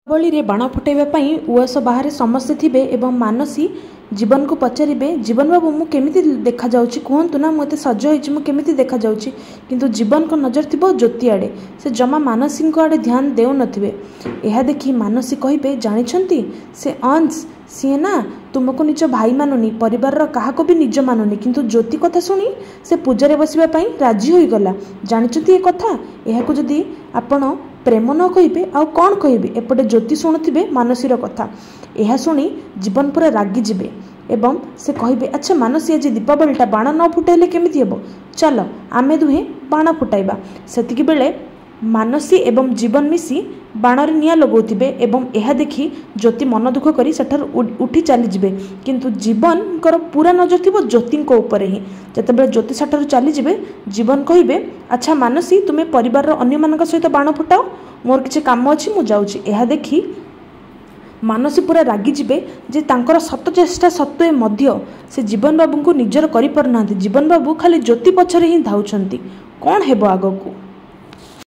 ଦୀପାବଳିରେ ବାଣ ଫୁଟାଇବା ପାଇଁ ଉଆସ ବାହାରେ ସମସ୍ତେ ଥିବେ ଏବଂ ମାନସୀ ଜୀବନକୁ ପଚାରିବେ, ଜୀବନ ବାବୁ ମୁଁ କେମିତି ଦେଖାଯାଉଛି କୁହନ୍ତୁ ନା, ମୁଁ ଏତେ ସଜ ହେଇଛି, ମୁଁ କେମିତି ଦେଖାଯାଉଛି? କିନ୍ତୁ ଜୀବନଙ୍କ ନଜର ଥିବ ଜ୍ୟୋତି ଆଡ଼େ। ସେ ଜମା ମାନସୀଙ୍କ ଆଡ଼େ ଧ୍ୟାନ ଦେଉନଥିବେ। ଏହା ଦେଖି ମାନସୀ କହିବେ, ଜାଣିଛନ୍ତି ସେ ଅଂଶ, ସିଏ ନା ତୁମକୁ ନିଜ ଭାଇ ମାନୁନି, ପରିବାରର କାହାକୁ ବି ନିଜ ମାନୁନି, କିନ୍ତୁ ଜ୍ୟୋତି କଥା ଶୁଣି ସେ ପୂଜାରେ ବସିବା ପାଇଁ ରାଜି ହୋଇଗଲା। ଜାଣିଛନ୍ତି ଏ କଥା? ଏହାକୁ ଯଦି ଆପଣ ପ୍ରେମ ନ କହିବେ ଆଉ କ'ଣ କହିବେ? ଏପଟେ ଜ୍ୟୋତି ଶୁଣୁଥିବେ ମାନସୀର କଥା। ଏହା ଶୁଣି ଜୀବନ ପୁରା ରାଗିଯିବେ ଏବଂ ସେ କହିବେ, ଆଚ୍ଛା ମାନସୀ, ଆଜି ଦୀପାବଳିଟା ବାଣ ନ ଫୁଟାଇଲେ କେମିତି ହେବ? ଚାଲ ଆମେ ଦୁହେଁ ବାଣ ଫୁଟାଇବା। ସେତିକି ବେଳେ ମାନସୀ ଏବଂ ଜୀବନ ମିଶି ବାଣରେ ନିଆଁ ଲଗାଉଥିବେ ଏବଂ ଏହା ଦେଖି ଜ୍ୟୋତି ମନ ଦୁଃଖ କରି ସେଠାରୁ ଉଠି ଚାଲିଯିବେ। କିନ୍ତୁ ଜୀବନଙ୍କର ପୁରା ନଜର ଥିବ ଜ୍ୟୋତିଙ୍କ ଉପରେ ହିଁ। ଯେତେବେଳେ ଜ୍ୟୋତି ସେଠାରୁ ଚାଲିଯିବେ, ଜୀବନ କହିବେ, ଆଚ୍ଛା ମାନସୀ, ତୁମେ ପରିବାରର ଅନ୍ୟମାନଙ୍କ ସହିତ ବାଣ ଫୁଟାଅ, ମୋର କିଛି କାମ ଅଛି, ମୁଁ ଯାଉଛି। ଏହା ଦେଖି ମାନସୀ ପୁରା ରାଗିଯିବେ ଯେ ତାଙ୍କର ଶତ ଚେଷ୍ଟା ସତ୍ତ୍ୱେ ମଧ୍ୟ ସେ ଜୀବନ ବାବୁଙ୍କୁ ନିଜର କରିପାରୁନାହାନ୍ତି। ଜୀବନ ବାବୁ ଖାଲି ଜ୍ୟୋତି ପଛରେ ହିଁ ଧାଉଛନ୍ତି। କ'ଣ ହେବ ଆଗକୁ?